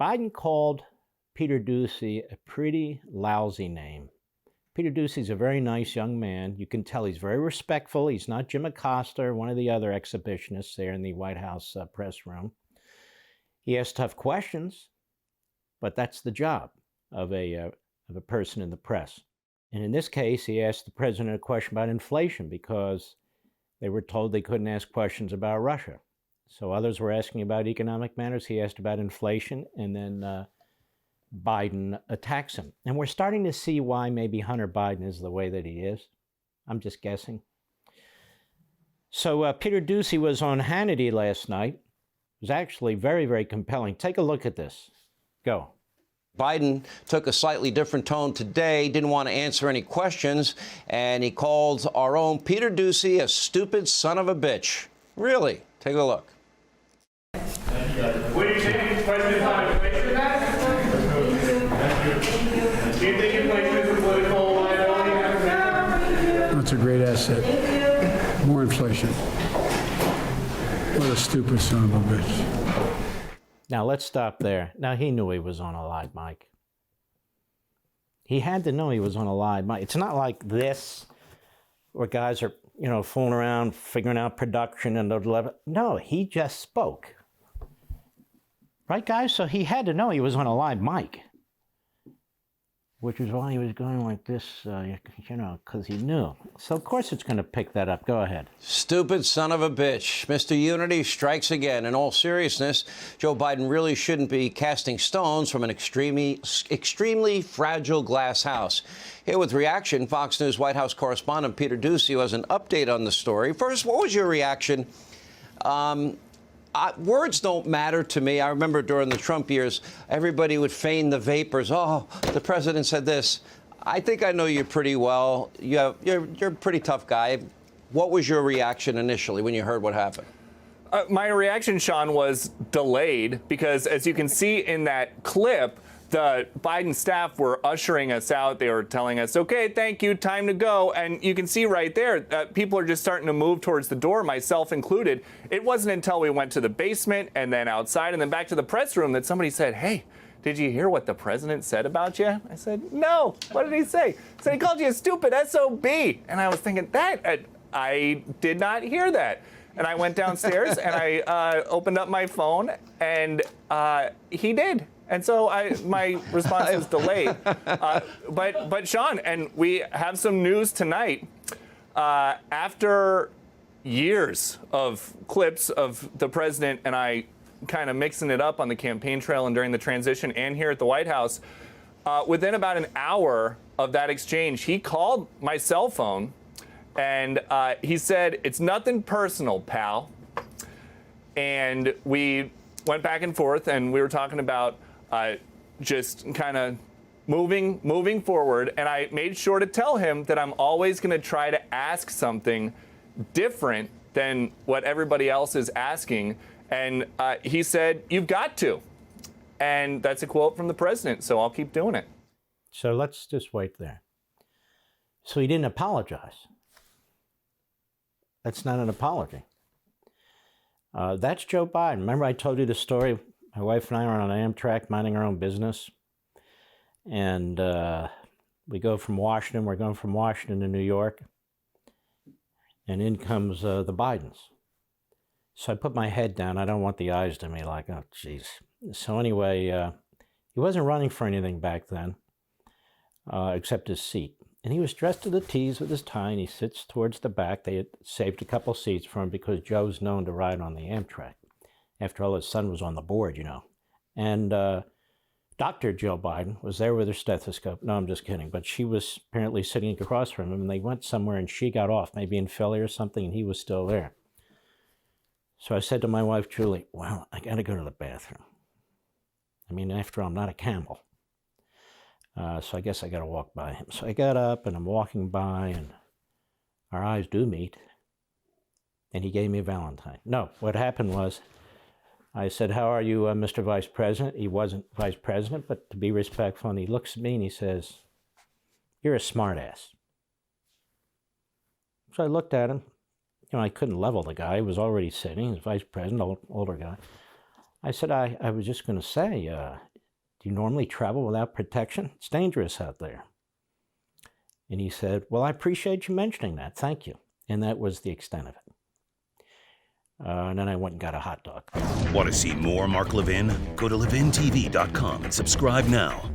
Biden called Peter Doocy a pretty lousy name. Peter Doocy's a very nice young man. You can tell he's very respectful. He's not Jim Acosta or one of the other exhibitionists there in the White House press room. He asks tough questions, but that's the job of a person in the press. And in this case, he asked the president a question about inflation because they were told they couldn't ask questions about Russia. So others were asking about economic matters. He asked about inflation, and then Biden attacks him. And we're starting to see why maybe Hunter Biden is the way that he is. I'm just guessing. So Peter Doocy was on Hannity last night. It was actually very, very compelling. Take a look at this. Go. Biden took a slightly different tone today, didn't want to answer any questions, and he called our own Peter Doocy a stupid son of a bitch. Really? Take a look. What do you think President Biden inflation that? Do you think inflation is a political liability? That's a great asset. More inflation. What a stupid son of a bitch. Now, let's stop there. Now, he knew he was on a live mic. He had to know he was on a live mic. It's not like this, where guys are, fooling around, figuring out production and the... No, he just spoke. Right, guys? So he had to know he was on a live mic. Which is why he was going like this, because he knew. So, of course, it's going to pick that up. Go ahead. Stupid son of a bitch. Mr. Unity strikes again. In all seriousness, Joe Biden really shouldn't be casting stones from an extremely fragile glass house. Here with reaction, Fox News White House correspondent Peter Doocy, who has an update on the story. First, what was your reaction? Words don't matter to me. I remember during the Trump years, everybody would feign the vapors. Oh, the president said this. I think I know you pretty well. You're a pretty tough guy. What was your reaction initially when you heard what happened? My reaction, Sean, was delayed because, as you can see in that clip, the Biden staff were ushering us out. They were telling us, okay, thank you, time to go. And you can see right there, people are just starting to move towards the door, myself included. It wasn't until we went to the basement and then outside and then back to the press room that somebody said, hey, did you hear what the president said about you? I said, no. What did he say? He said he called you a stupid SOB. And I was thinking, I did not hear that. And I went downstairs and I opened up my phone and he did. And so my response was delayed. But Sean, and we have some news tonight. After years of clips of the president and I kind of mixing it up on the campaign trail and during the transition and here at the White House, within about an hour of that exchange, he called my cell phone and he said, it's nothing personal, pal. And we went back and forth and we were talking about just kind of moving forward. And I made sure to tell him that I'm always going to try to ask something different than what everybody else is asking. And he said, you've got to. And that's a quote from the president. So I'll keep doing it. So let's just wait there. So he didn't apologize. That's not an apology. That's Joe Biden. Remember I told you the story? My wife and I are on an Amtrak minding our own business. And we go from Washington. We're going from Washington to New York. And in comes the Bidens. So I put my head down. I don't want the eyes to me like, oh, jeez. So anyway, he wasn't running for anything back then, except his seat. And he was dressed to the T's with his tie, and he sits towards the back. They had saved a couple seats for him because Joe's known to ride on the Amtrak. After all, his son was on the board, And Dr. Joe Biden was there with her stethoscope. No, I'm just kidding. But she was apparently sitting across from him, and they went somewhere, and she got off, maybe in Philly or something, and he was still there. So I said to my wife, Julie, well, I got to go to the bathroom. I mean, after all, I'm not a camel. So I guess I got to walk by him. So I got up, and I'm walking by, and our eyes do meet. And he gave me a Valentine. No, what happened was, I said, how are you, Mr. Vice President? He wasn't Vice President, but to be respectful, and he looks at me and he says, you're a smartass. So I looked at him. I couldn't level the guy. He was already sitting. He was Vice President, older guy. I said, I was just going to say, do you normally travel without protection? It's dangerous out there. And he said, well, I appreciate you mentioning that. Thank you. And that was the extent of it. And then I went and got a hot dog. Want to see more Mark Levin? Go to LevinTV.com and subscribe now.